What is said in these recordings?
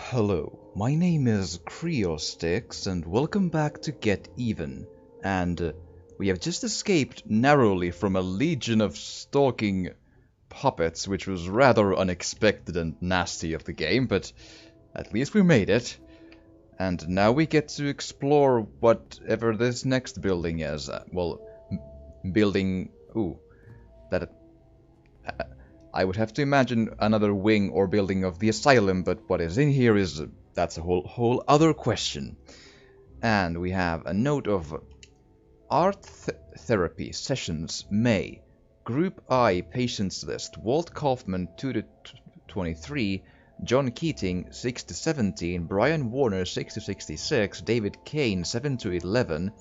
Hello, my name is Creostix and welcome back to Get Even. And we have just escaped narrowly from a legion of stalking puppets, which was rather unexpected and nasty of the game, but at least we made it. And now we get to explore whatever this next building is. Building... Ooh, that... I would have to imagine another wing or building of the asylum, but what is in here is... that's a whole other question. And we have a note of art therapy sessions May. Group I patients list. Walt Kaufman 2 to 23, John Keating 6 to 17, Brian Warner 6 to 66, David Kane 7 to 11,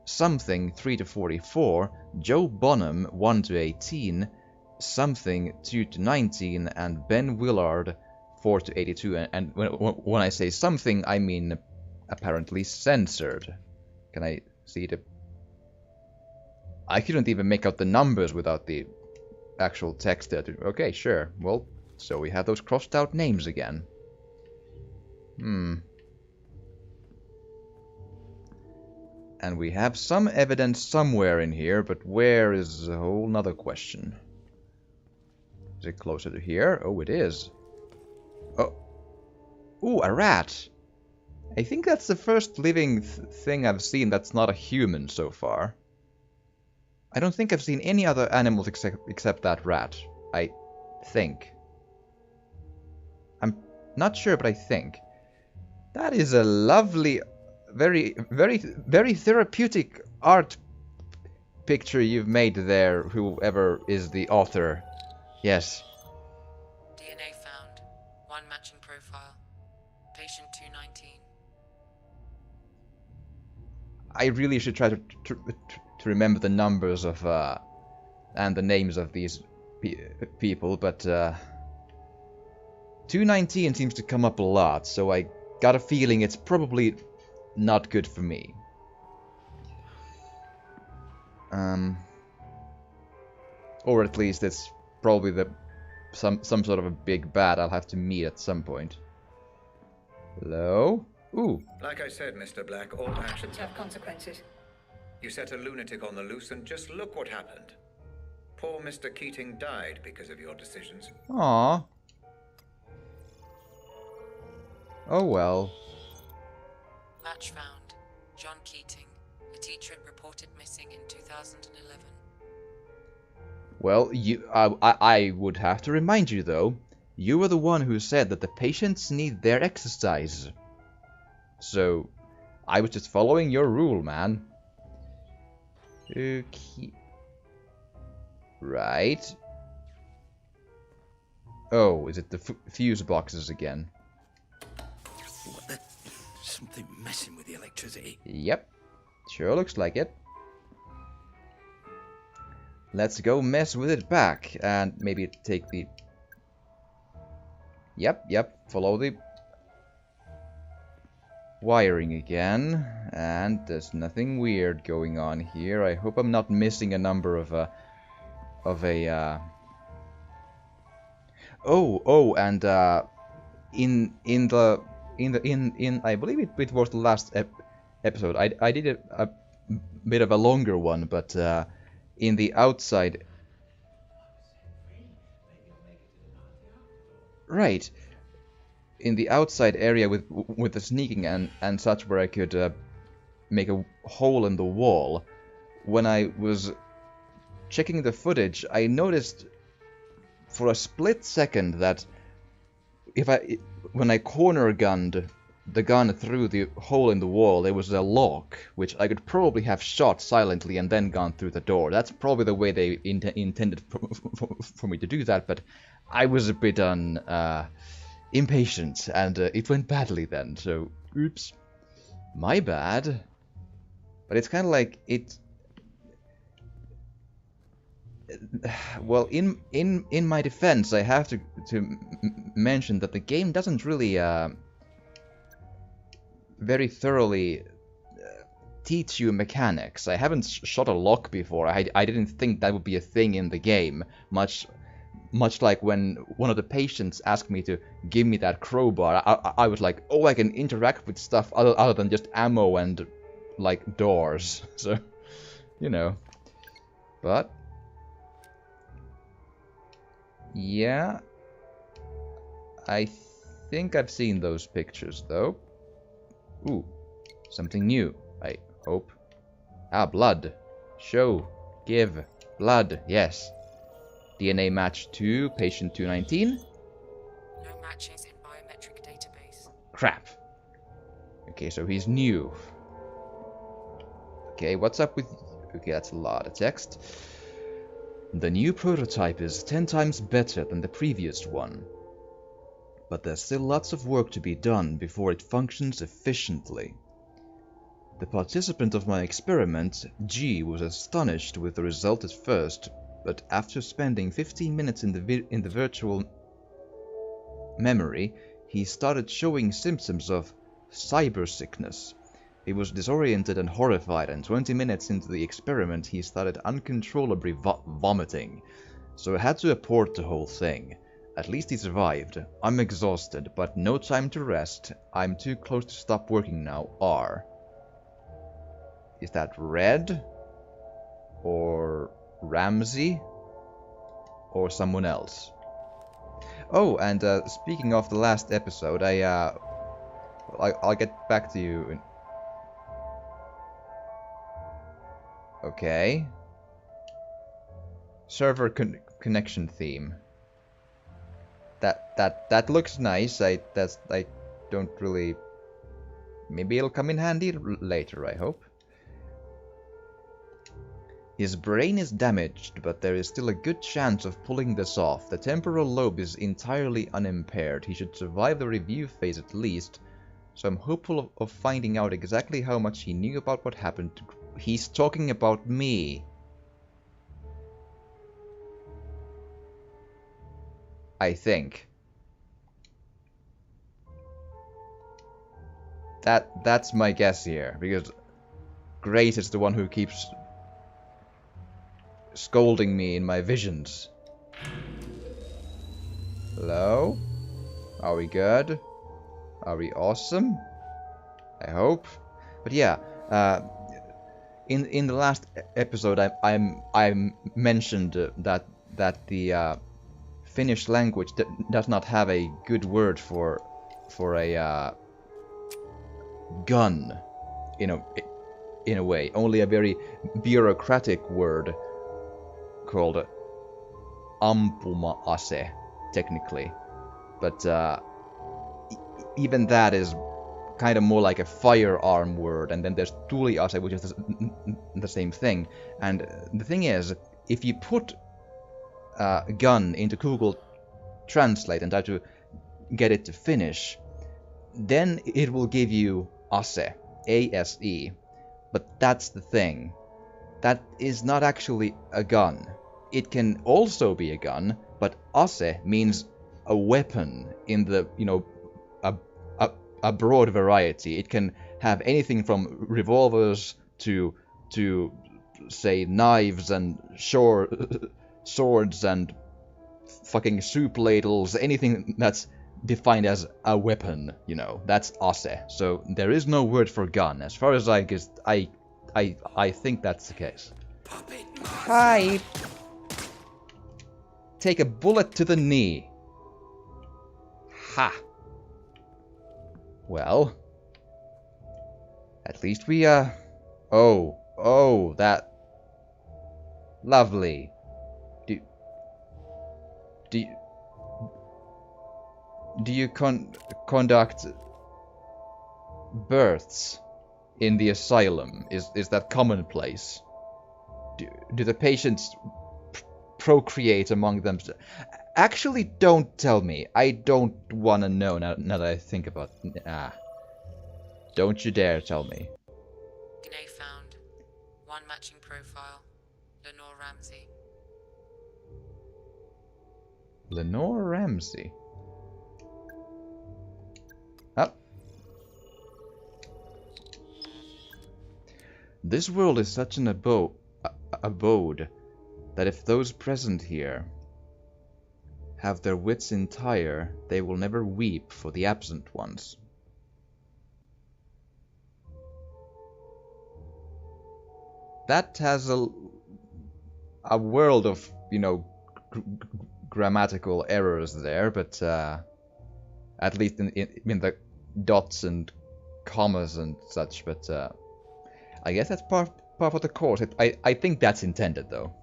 Something 3 to 44, Joe Bonham 1 to 18, Something 2 to 19, and Ben Willard 4 to 82. And when I say something, I mean apparently censored. Can I see the... I couldn't even make out the numbers without the actual text there. Okay, sure. Well, so we have those crossed out names again. And we have some evidence somewhere in here, but where is a whole nother question. Is it closer to here? Oh, it is. Oh. Ooh, a rat. I think that's the first living thing I've seen that's not a human so far. I don't think I've seen any other animals except that rat. I think. I'm not sure, but I think. That is a lovely, very therapeutic art picture you've made there, whoever is the author. Yes. DNA found. One matching profile. Patient 219. I really should try to remember the numbers of and the names of these people, but 219 seems to come up a lot, so I got a feeling it's probably not good for me. Or at least it's probably some sort of a big bad I'll have to meet at some point. Hello? Ooh. Like I said, Mr. Black, all actions have consequences. You set a lunatic on the loose and just look what happened. Poor Mr. Keating died because of your decisions. Aww. Oh well. Match found. John Keating. A teacher reported missing in 2011. Well, I would have to remind you, though, you were the one who said that the patients need their exercise. So, I was just following your rule, man. Okay. Right. Oh, is it the fuse boxes again? What the... Something messing with the electricity. Yep. Sure looks like it. Let's go mess with it back, and maybe take the... Yep, follow the wiring again, and there's nothing weird going on here. I hope I'm not missing a number of and in I believe it was the last episode. I did a bit of a longer one, but in the outside... Right. In the outside area with the sneaking and such, where I could make a hole in the wall, when I was checking the footage, I noticed for a split second that when I corner gunned the gun through the hole in the wall, there was a lock, which I could probably have shot silently and then gone through the door. That's probably the way they intended for me to do that, but I was a bit impatient, and it went badly then, so oops. My bad. But it's kind of like it... Well, in my defense, I have to mention that the game doesn't really very thoroughly teach you mechanics. I haven't shot a lock before. I didn't think that would be a thing in the game, much much like when one of the patients asked me to give me that crowbar, I was like, oh, I can interact with stuff other than just ammo and, like, doors. So, you know. But, yeah, I think I've seen those pictures, though. Ooh, something new, I hope. Ah, blood. Show. Give. Blood. Yes. DNA match to patient 219. No matches in biometric database. Crap. Okay, so he's new. Okay, what's up with... Okay, that's a lot of text. The new prototype is 10 times better than the previous one. But there's still lots of work to be done before it functions efficiently. The participant of my experiment, G, was astonished with the result at first, but after spending 15 minutes in the virtual memory, he started showing symptoms of cyber sickness. He was disoriented and horrified, and 20 minutes into the experiment he started uncontrollably vomiting. So I had to abort the whole thing. At least he survived. I'm exhausted, but no time to rest. I'm too close to stop working now. R. Is that Red? Or Ramsey? Or someone else? Oh, and speaking of the last episode, I'll get back to you. Okay. Server connection theme. That looks nice. I don't really. Maybe it'll come in handy later, I hope. His brain is damaged, but there is still a good chance of pulling this off. The temporal lobe is entirely unimpaired. He should survive the review phase at least, so I'm hopeful of finding out exactly how much he knew about what happened to... He's talking about me. I think. That's my guess here, because Grace is the one who keeps scolding me in my visions. Hello? Are we good? Are we awesome? I hope. But yeah, in the last episode, I mentioned that the Finnish language does not have a good word for a gun, in a way. Only a very bureaucratic word called ampuma-ase, technically. But even that is kind of more like a firearm word, and then there's tuli-ase, which is the same thing. And the thing is, if you put gun into Google Translate and try to get it to Finnish, then it will give you ase, A-S-E. But that's the thing. That is not actually a gun. It can also be a gun, but ase means a weapon in the, a broad variety. It can have anything from revolvers to say, knives and swords and fucking soup ladles, anything that's defined as a weapon, that's ase. So there is no word for gun. As far as I guess, I think that's the case. Hi! Take a bullet to the knee. Ha! Well, at least we, oh, that... Lovely. Do you conduct births in the asylum? Is that commonplace? Do the patients procreate among them? Actually, don't tell me. I don't want to know now that I think about it. Don't you dare tell me. DNA found. One matching profile. Lenore Ramsey. Lenore Ramsey? Oh. This world is such an abode that if those present here have their wits entire, they will never weep for the absent ones. That has a world of, you know, grammatical errors there, but at least in the dots and commas and such, but I guess that's part of the course. I think that's intended, though,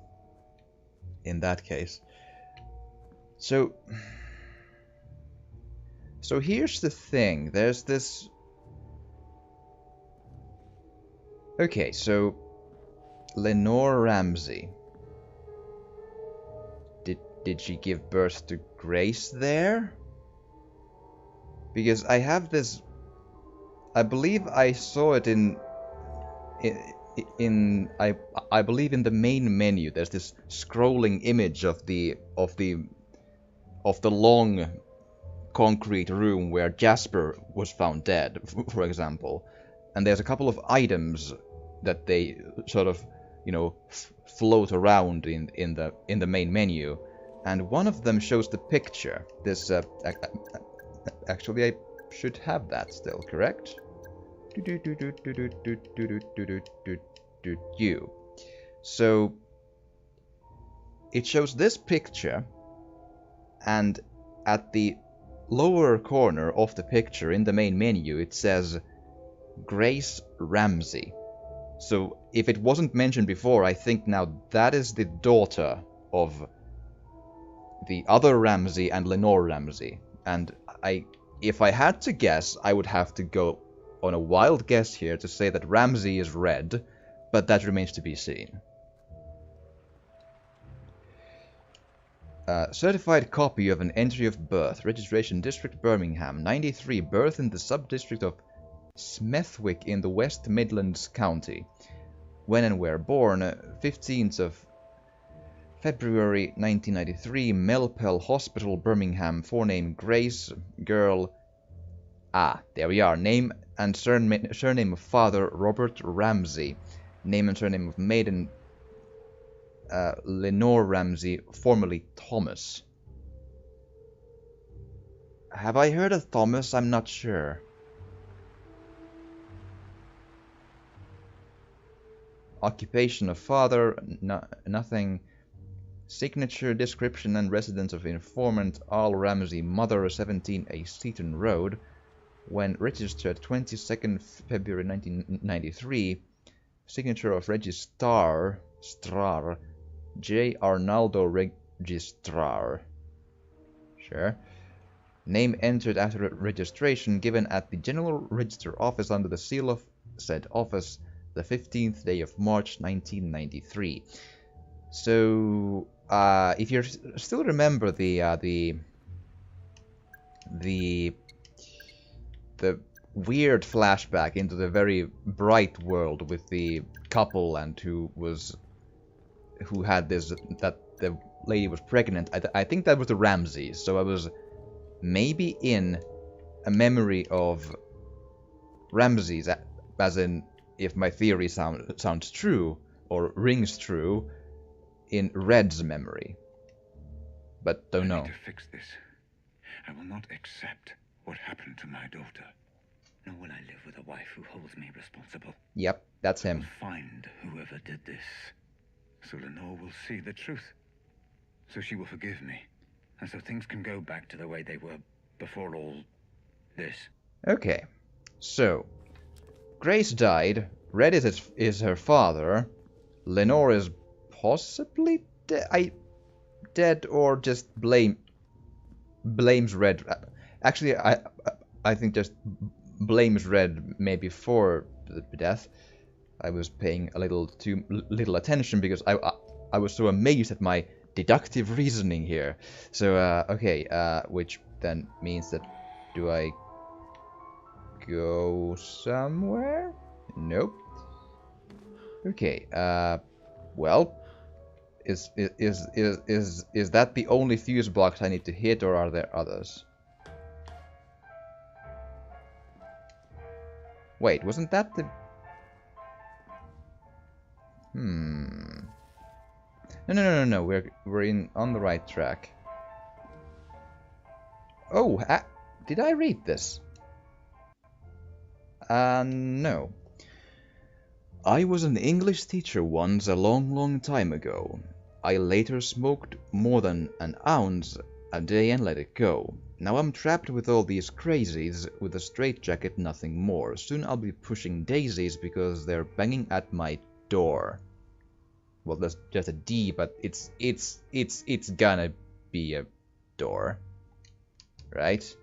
in that case. So here's the thing. There's this... Okay, so Lenore Ramsey. Did she give birth to Grace there? Because I have this... I believe I saw it I believe in the main menu. There's this scrolling image of the long concrete room where Jasper was found dead, for example. And there's a couple of items that they sort of, you know, float around in the main menu, and one of them shows the picture. This actually, I should have that still, correct? You. So it shows this picture, and at the lower corner of the picture in the main menu it says Grace Ramsey. So if it wasn't mentioned before, I think now that is the daughter of the other Ramsey and Lenore Ramsey. And if I had to guess, I would have to go on a wild guess here to say that Ramsey is red, but that remains to be seen. Certified copy of an entry of birth, registration district Birmingham, 93, birth in the sub-district of Smethwick in the West Midlands County. When and where born, 15th of February 1993, Melpel Hospital, Birmingham, forename Grace, girl... there we are. Name and surname of father, Robert Ramsey. Name and surname of maiden, Lenore Ramsey, formerly Thomas. Have I heard of Thomas? I'm not sure. Occupation of father, nothing. Signature, description and residence of informant Al Ramsey, mother, 17A Seaton Road. When registered 22nd February 1993. Signature of registrar, J. Arnaldo Registrar. Sure. Name entered after registration, given at the General Register Office under the seal of said office, the 15th day of March 1993. So, if you still remember the weird flashback into the very bright world with the couple and who had this, that the lady was pregnant, I think that was the Ramseys. So I was maybe in a memory of Ramses, as in, if my theory sounds true or rings true, in Red's memory, but don't know. I need to fix this. I will not accept what happened to my daughter. Nor will I live with a wife who holds me responsible. Yep, that's him. I will find whoever did this, so Lenore will see the truth. So she will forgive me, and so things can go back to the way they were before all this. Okay, so Grace died. Red is her father. Lenore is possibly dead, or just blames Red. Actually, I think just blames Red maybe for the death. I was paying a little too little attention because I was so amazed at my deductive reasoning here. So okay, which then means that do I go somewhere? Nope. Okay. Well, is that the only fuse box I need to hit, or are there others? Wait, wasn't that the... No. We're on the right track. Oh, did I read this? No. I was an English teacher once a long time ago. I later smoked more than an ounce a day and let it go. Now I'm trapped with all these crazies with a straitjacket, nothing more. Soon I'll be pushing daisies because they're banging at my door. Well, that's just a D, but it's gonna be a door, right?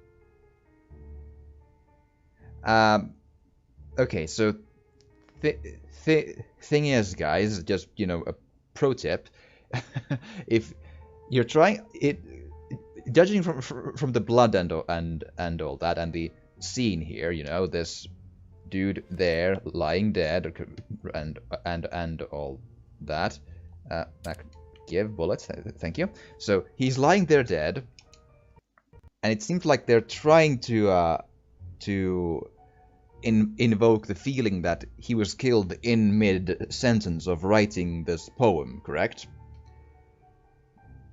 Okay, so thing is, guys, just, you know, a pro tip. If you're trying it, judging from the blood and all that, and the scene here, you know, this dude there lying dead, and all that. Give bullets, thank you. So he's lying there dead, and it seems like they're trying to invoke the feeling that he was killed in mid-sentence of writing this poem, correct?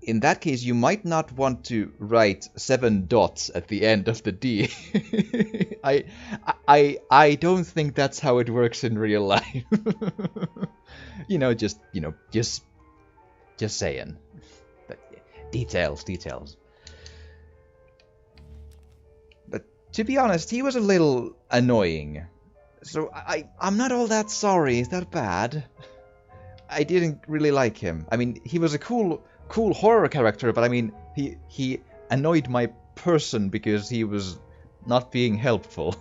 In that case, you might not want to write 7 dots at the end of the D. I don't think that's how it works in real life. Just saying. But details. But to be honest, he was a little annoying. So I'm not all that sorry. Is that bad? I didn't really like him. I mean, he was a cool horror character, but I mean, he annoyed my person because he was not being helpful.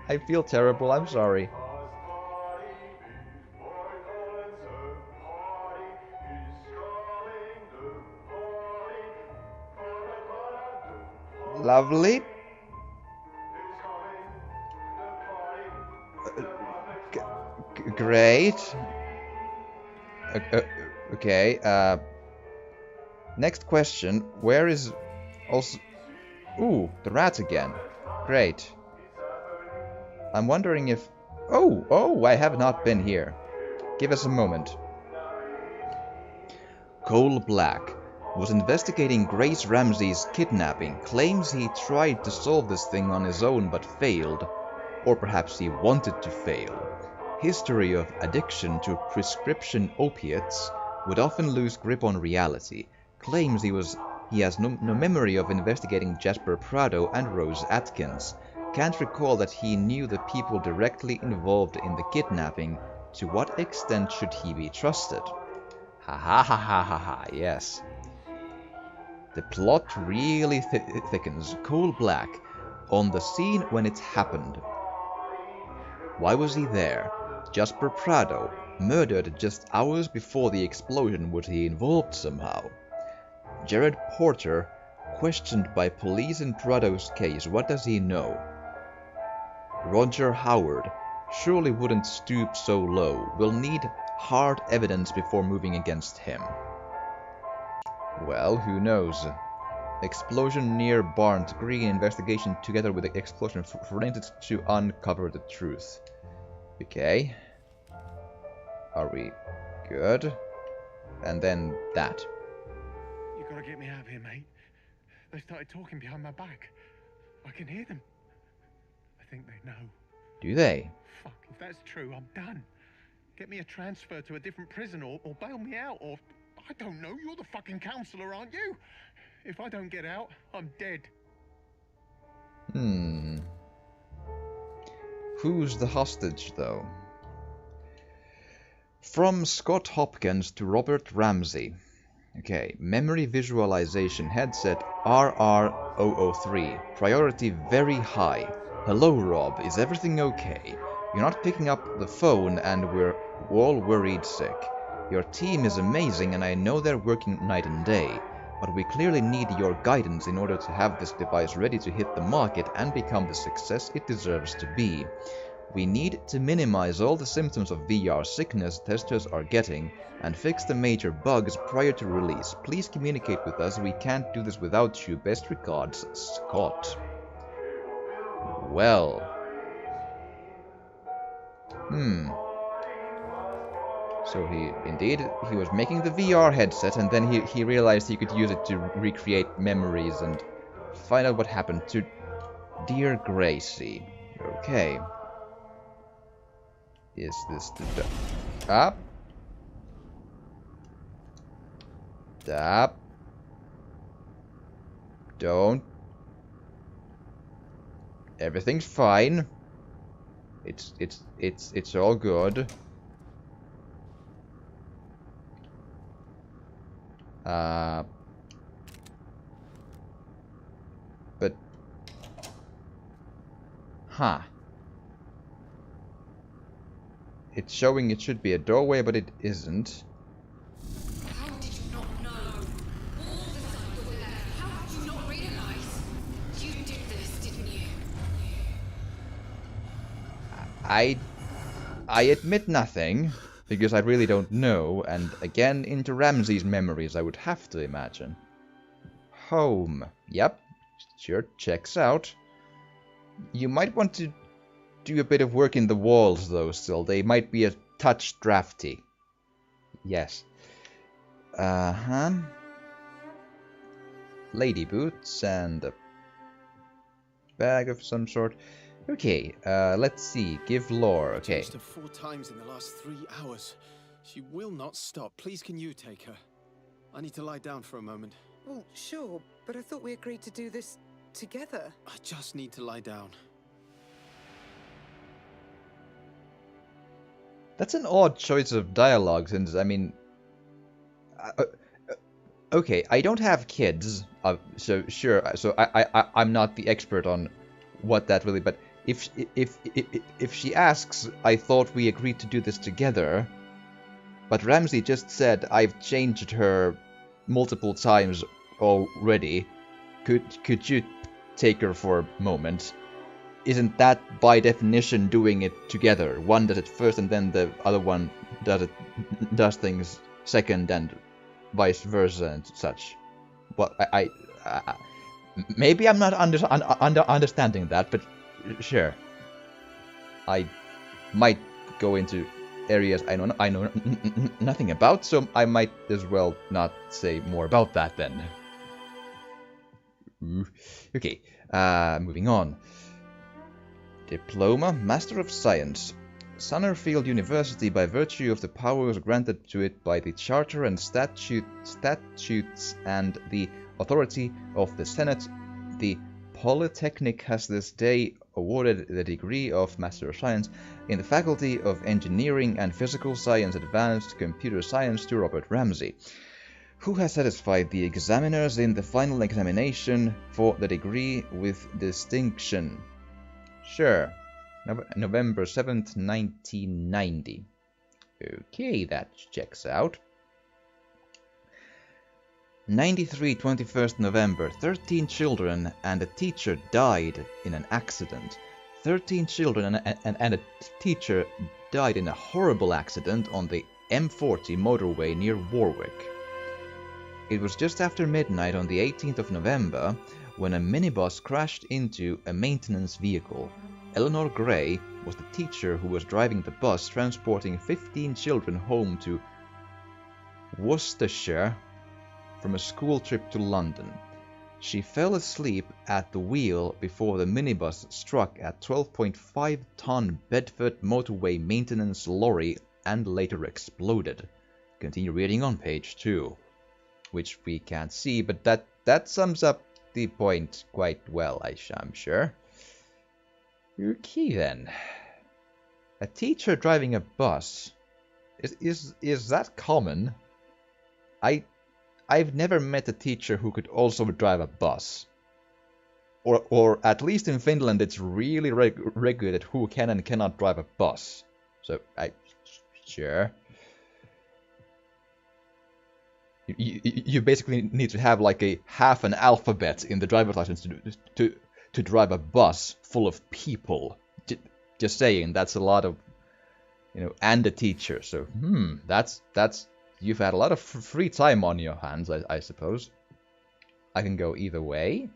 I feel terrible, I'm sorry. Lovely. Great. Okay, next question. Where is also... Ooh, the rat again. Great. I'm wondering if... Oh, I have not been here. Give us a moment. Cole Black was investigating Grace Ramsey's kidnapping. Claims he tried to solve this thing on his own but failed. Or perhaps he wanted to fail. History of addiction to prescription opiates would often lose grip on reality. Claims he has no memory of investigating Jasper Prado and Rose Atkins. Can't recall that he knew the people directly involved in the kidnapping. To what extent should he be trusted? Ha, yes. The plot really thickens. Cole Black, on the scene when it happened. Why was he there? Jasper Prado, murdered just hours before the explosion. Was he involved somehow? Jared Porter, questioned by police in Prado's case. What does he know? Roger Howard, surely wouldn't stoop so low. We'll need hard evidence before moving against him. Well, who knows? Explosion near Barnes Green. Investigation together with the explosion forensics to uncover the truth. Okay. Are we good? And then that. You gotta get me out of here, mate. They started talking behind my back. I can hear them. I think they know. Do they? Fuck, if that's true, I'm done. Get me a transfer to a different prison or bail me out or... I don't know, you're the fucking counselor, aren't you? If I don't get out, I'm dead. Who's the hostage, though? From Scott Hopkins to Robert Ramsey. Okay, memory visualization headset RR003. Priority very high. Hello, Rob. Is everything okay? You're not picking up the phone and we're all worried sick. Your team is amazing and I know they're working night and day. But we clearly need your guidance in order to have this device ready to hit the market and become the success it deserves to be. We need to minimize all the symptoms of VR sickness testers are getting and fix the major bugs prior to release. Please communicate with us. We can't do this without you. Best regards, Scott. Well. So he was making the VR headset, and then he realized he could use it to recreate memories and find out what happened to dear Gracie. Okay. Is this the... Up? Stop. Don't. Everything's fine. It's all good. But... Huh. It's showing it should be a doorway, but it isn't. How did you not know? All the signs were there. How did you not realize? You did this, didn't you? I admit nothing, because I really don't know, and again, into Ramsey's memories, I would have to imagine. Home. Yep, sure, checks out. You might want to do a bit of work in the walls, though, still. They might be a touch drafty. Yes. Uh-huh. Lady boots and a bag of some sort. Okay, let's see. Give lore. Okay. Changed her 4 times in the last 3 hours. She will not stop. Please, can you take her? I need to lie down for a moment. Well, sure, but I thought we agreed to do this together. I just need to lie down. That's an odd choice of dialogue, since, I mean... okay, I don't have kids, so sure, so I'm not the expert on what that really... But if she asks, I thought we agreed to do this together, but Ramsey just said I've changed her multiple times already. Could you take her for a moment? Isn't that by definition doing it together? One does it first and then the other one does things second and vice versa and such. Well, I maybe I'm not understanding that, but sure. I might go into areas I know nothing about, so I might as well not say more about that then. Okay, moving on. Diploma, Master of Science. Summerfield University, by virtue of the powers granted to it by the Charter and statutes and the authority of the Senate, the Polytechnic has this day awarded the degree of Master of Science in the Faculty of Engineering and Physical Science Advanced Computer Science to Robert Ramsey, who has satisfied the examiners in the final examination for the degree with distinction. Sure. November 7th, 1990. Okay, that checks out. 93, 21st November. 13 children and a teacher died in an accident. 13 children and a teacher died in a horrible accident on the M40 motorway near Warwick. It was just after midnight on the 18th of November when a minibus crashed into a maintenance vehicle. Eleanor Gray was the teacher who was driving the bus transporting 15 children home to Worcestershire from a school trip to London. She fell asleep at the wheel before the minibus struck a 12.5-ton Bedford motorway maintenance lorry and later exploded. Continue reading on page 2, which we can't see, but that sums up the point quite well, I'm sure. Okay then. A teacher driving a bus. Is that common? I've never met a teacher who could also drive a bus. Or at least in Finland it's really regulated who can and cannot drive a bus. So sure. You basically need to have like a half an alphabet in the driver's license to drive a bus full of people. Just saying, that's a lot of, and a teacher. So, that's you've had a lot of free time on your hands, I suppose. I can go either way.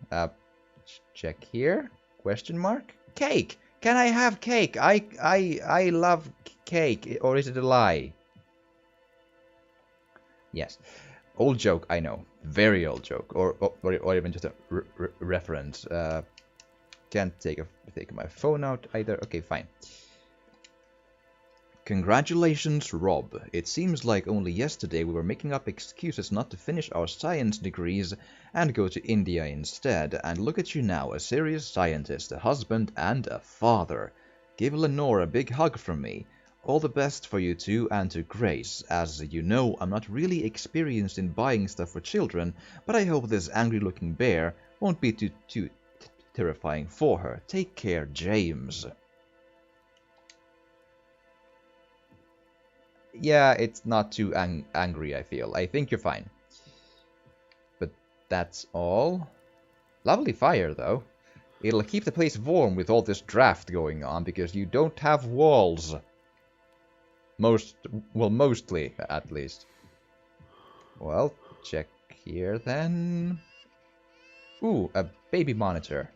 Check here. Question mark. Cake. Can I have cake? I love cake. Or is it a lie? Yes. Old joke, I know. Very old joke. Or even just a reference. Can't take my phone out either. Okay, fine. Congratulations, Rob. It seems like only yesterday we were making up excuses not to finish our science degrees and go to India instead, and look at you now, a serious scientist, a husband, and a father. Give Lenore a big hug from me. All the best for you two and to Grace. As you know, I'm not really experienced in buying stuff for children, but I hope this angry-looking bear won't be too terrifying for her. Take care, James. Yeah, it's not too angry, I feel. I think you're fine. But that's all. Lovely fire, though. It'll keep the place warm with all this draft going on, because you don't have walls. Mostly, at least. Well, check here, then. Ooh, a baby monitor.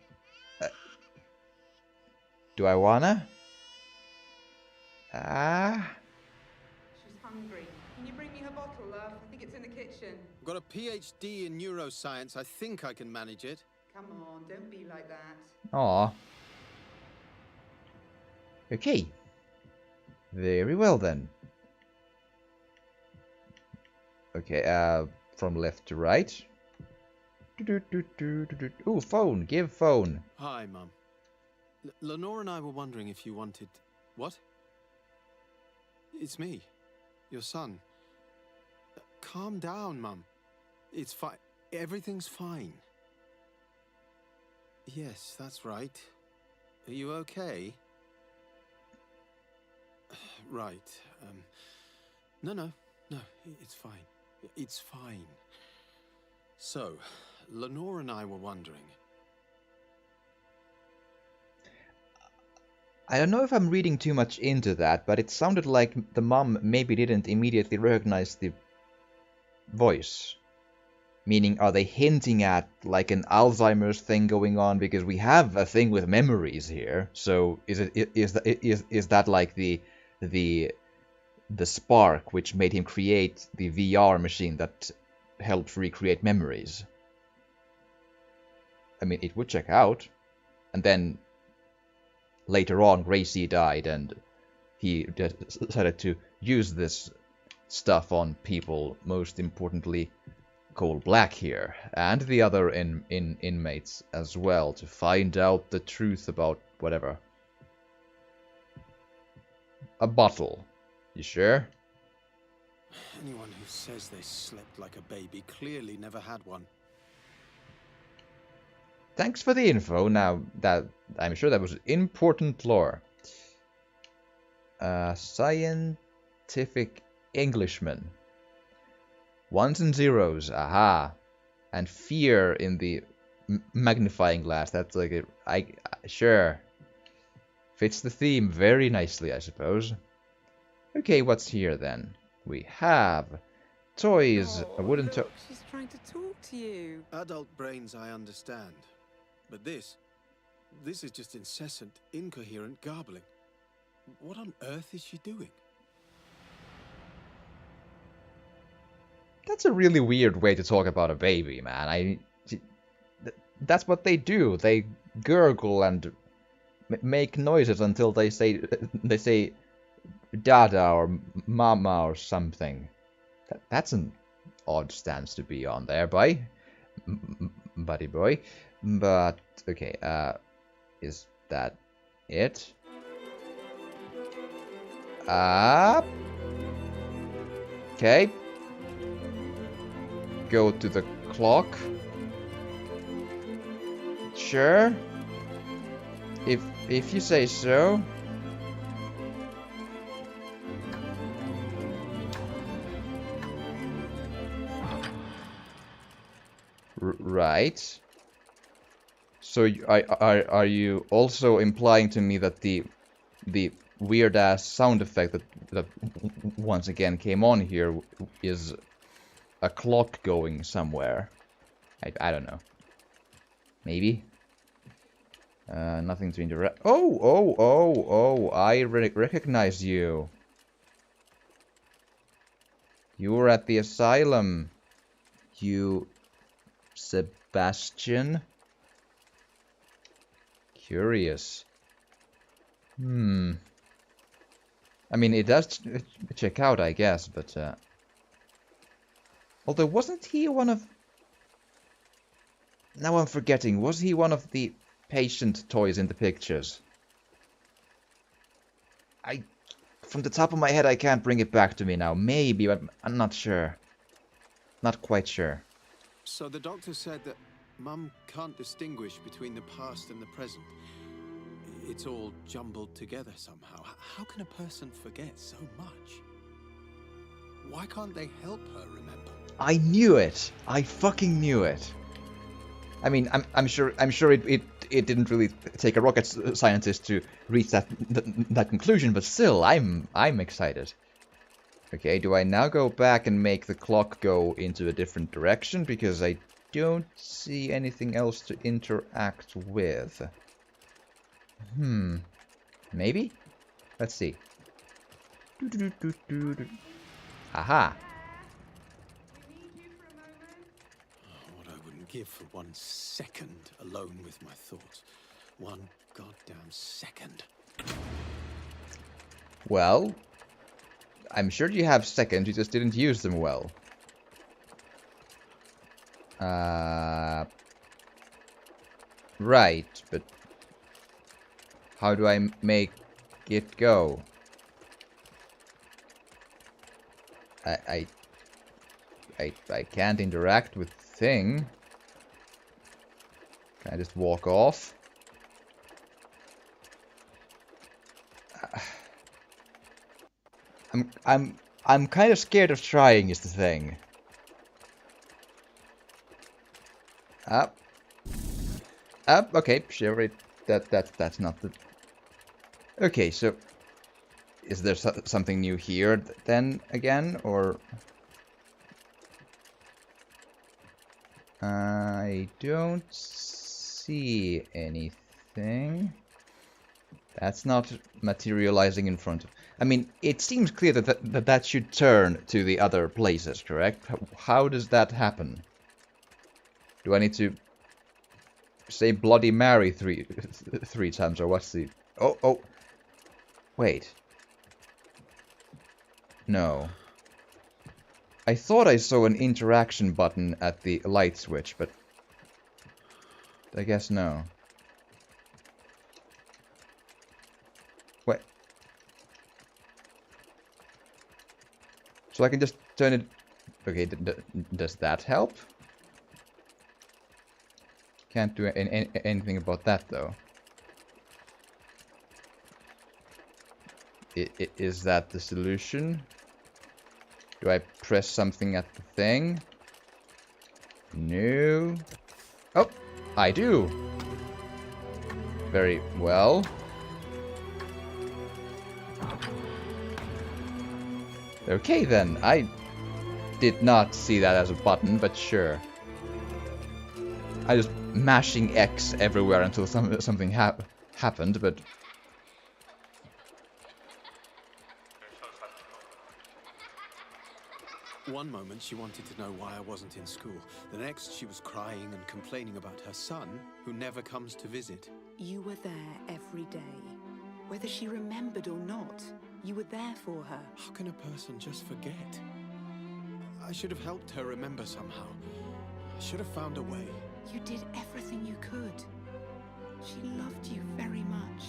Do I wanna? She's hungry. Can you bring me her bottle, love? I think it's in the kitchen. I've got a PhD in neuroscience. I think I can manage it. Come on, don't be like that. Aw. Okay. Very well then. Okay, from left to right. Ooh, phone. Give phone. Hi, Mum. Lenore and I were wondering if you wanted... What? It's me, your son. Calm down, Mum. It's fine. Everything's fine. Yes, that's right. Are you okay? Right. No, it's fine. It's fine. So, Lenore and I were wondering... I don't know if I'm reading too much into that, but it sounded like the mom maybe didn't immediately recognize the voice. Meaning, are they hinting at like an Alzheimer's thing going on? Because we have a thing with memories here. So is that like the spark which made him create the VR machine that helps recreate memories? I mean, it would check out, and then later on, Gracie died, and he decided to use this stuff on people, most importantly Cole Black here, and the other inmates as well, to find out the truth about whatever. A bottle. You sure? Anyone who says they slept like a baby clearly never had one. Thanks for the info. Now, that I'm sure that was important lore. Scientific Englishman. Ones and zeros. Aha. And fear in the magnifying glass. That's like sure. Fits the theme very nicely, I suppose. Okay, what's here then? We have toys. A wooden toy. She's trying to talk to you. Adult brains, I understand. But this is just incessant, incoherent garbling. What on earth is she doing? That's a really weird way to talk about a baby, man. That's what they do. They gurgle and make noises until they say dada or mama or something. That's an odd stance to be on there, boy. Buddy boy. But, okay, is that it? Okay. Go to the clock. Sure. If you say so. Right. So are you also implying to me that the weird ass sound effect that once again came on here is a clock going somewhere? I don't know. Maybe. Nothing to interrupt. Oh! I recognize you. You were at the asylum. You... Sebastian? Curious. I mean, it does check out, I guess, but... Although, wasn't he one of... Now I'm forgetting. Was he one of the patient toys in the pictures? From the top of my head, I can't bring it back to me now. Maybe, but I'm not sure. Not quite sure. So the doctor said that Mum can't distinguish between the past and the present. It's all jumbled together somehow. How can a person forget so much? Why can't they help her remember? I knew it. I fucking knew it. I mean, I'm sure it didn't really take a rocket scientist to reach that conclusion, but still, I'm excited. Okay, do I now go back and make the clock go into a different direction? Because I don't see anything else to interact with. Maybe? Let's see. Aha! What I wouldn't give for 1 second alone with my thoughts. 1 goddamn second. Well, I'm sure you have seconds, you just didn't use them well. Right, but how do I make it go? I can't interact with thing. Can I just walk off? I'm kind of scared of trying is the thing. Up. Okay, sure. That's not the. Okay, so is there something new here then again, or? I don't see anything. That's not materializing in front of... I mean, it seems clear that should turn to the other places, correct? How does that happen? Do I need to say Bloody Mary three times, or what's the... Oh! Wait. No. I thought I saw an interaction button at the light switch, but I guess no. Wait. So I can just turn it... Okay, does that help? Can't do anything about that, though. Is that the solution? Do I press something at the thing? No. Oh, I do. Very well. Okay then, I did not see that as a button, but sure. I was mashing X everywhere until something happened, but... One moment she wanted to know why I wasn't in school. The next she was crying and complaining about her son, who never comes to visit. You were there every day. Whether she remembered or not, you were there for her. How can a person just forget? I should have helped her remember somehow. I should have found a way. You did everything you could. She loved you very much.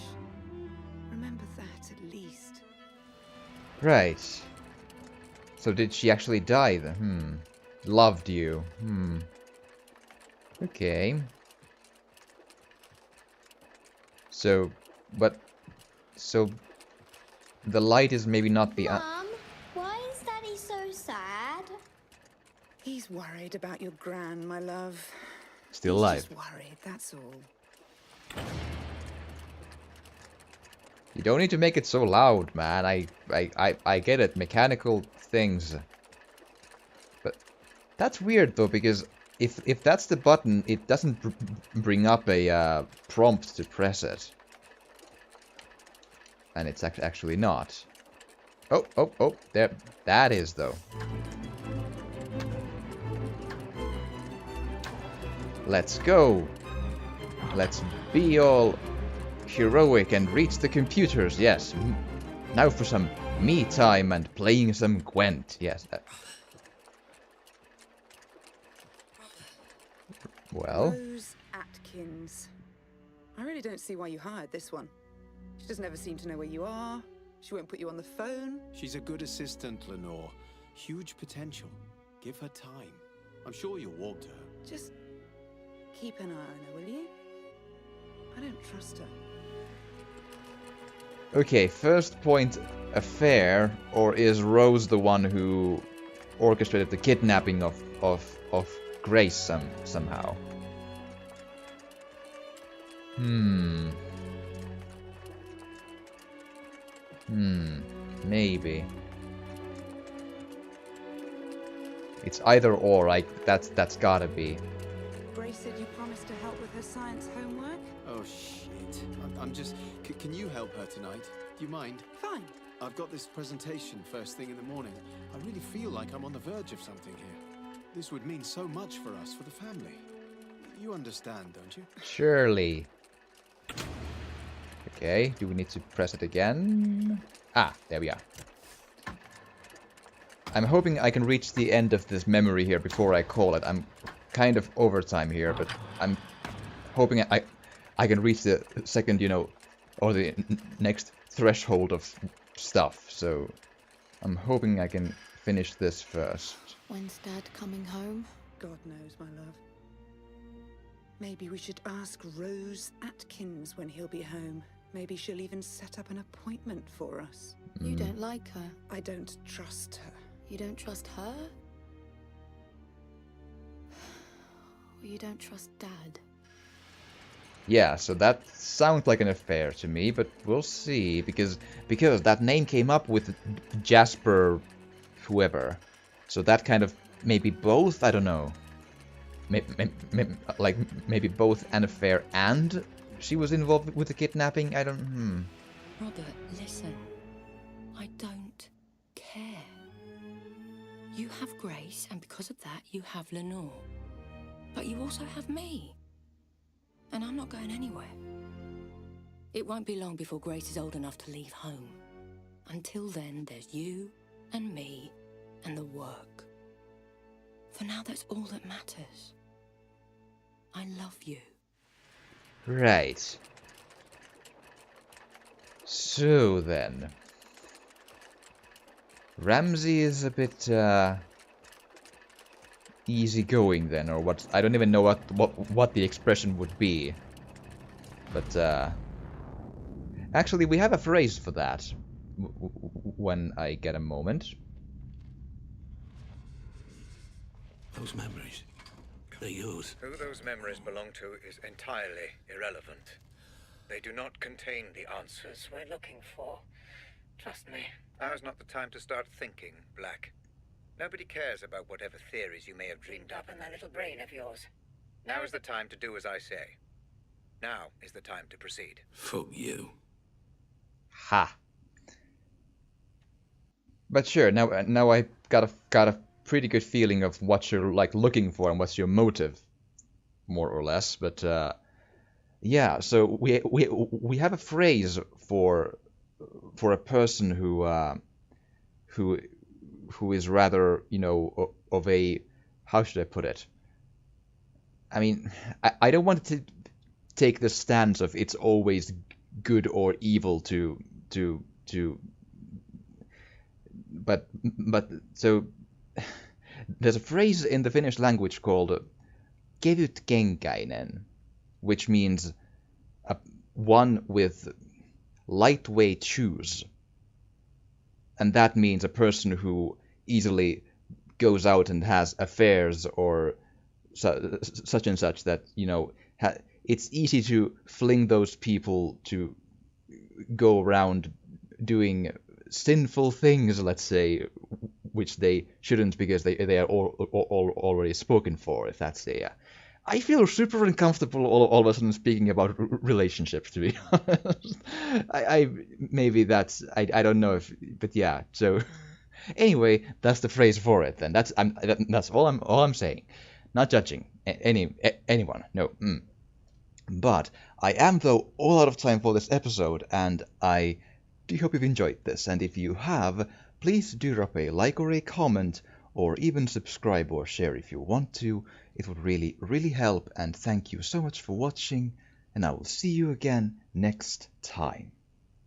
Remember that at least. Right. So did she actually die then? Loved you. Okay. So, but... So... The light is maybe not the... Mom, why is Daddy so sad? He's worried about your gran, my love. Still He's alive. just worried, that's all. You don't need to make it so loud, man. I get it. Mechanical things. But that's weird though, because if that's the button, it doesn't bring up a prompt to press it. And it's actually not. Oh, there. That is though. Let's go. Let's be all heroic and reach the computers. Yes. Now for some me time and playing some Gwent. Yes. Well. Rose Atkins. I really don't see why you hired this one. She doesn't ever seem to know where you are. She won't put you on the phone. She's a good assistant, Lenore. Huge potential. Give her time. I'm sure you'll want her. Just keep an eye on her, will you? I don't trust her. Okay, first point, affair, or is Rose the one who orchestrated the kidnapping of Grace somehow? Maybe. It's either or, like, that's gotta be. Grace said you promised to help with her science homework? Oh, shit. I'm just... Can you help her tonight? Do you mind? Fine. I've got this presentation first thing in the morning. I really feel like I'm on the verge of something here. This would mean so much for us, for the family. You understand, don't you? Surely. Okay, do we need to press it again? Ah, there we are. I'm hoping I can reach the end of this memory here before I call it. I'm kind of overtime here, but I'm hoping I can reach the second, you know, or the next threshold of stuff. So I'm hoping I can finish this first. When's Dad coming home? God knows, my love. Maybe we should ask Rose Atkins when he'll be home. Maybe she'll even set up an appointment for us. You don't like her. I don't trust her. You don't trust her? Or you don't trust Dad? Yeah, so that sounds like an affair to me, but we'll see, because that name came up with Jasper whoever. So that kind of maybe both, I don't know. Maybe both an affair and she was involved with the kidnapping. I don't. Robert, listen. I don't care. You have Grace, and because of that, you have Lenore. But you also have me. And I'm not going anywhere. It won't be long before Grace is old enough to leave home. Until then, there's you and me and the work. For now, that's all that matters. I love you. Right. So then. Ramsey is a bit easygoing then, or what? I don't even know what the expression would be. But actually, we have a phrase for that when I get a moment. Those memories, they're yours. Who those memories belong to is entirely irrelevant. They do not contain the answers we're looking for. Trust me. Now's not the time to start thinking, Black. Nobody cares about whatever theories you may have dreamed up in that little brain of yours. Now is the time to do as I say. Now is the time to proceed. Fuck you. Ha. But sure, now I got a pretty good feeling of what you're like looking for and what's your motive, more or less. But yeah, so we have a phrase for a person who is rather, you know, of a, how should I put it? I mean, I don't want to take the stance of it's always good or evil but so there's a phrase in the Finnish language called kevytkenkäinen, which means one with lightweight shoes. And that means a person who easily goes out and has affairs or such and such, that, you know, it's easy to fling those people to go around doing sinful things, let's say, which they shouldn't because they are all already spoken for, if that's the... I feel super uncomfortable all of a sudden speaking about relationships, to be honest. Maybe that's... I don't know if... But yeah, so... Anyway, that's the phrase for it then. That's all I'm saying. not judging anyone, no. But I am, though, all out of time for this episode, and I do hope you've enjoyed this, and if you have, please do drop a like or a comment, or even subscribe or share if you want to. It would really, really help, and thank you so much for watching, and I will see you again next time.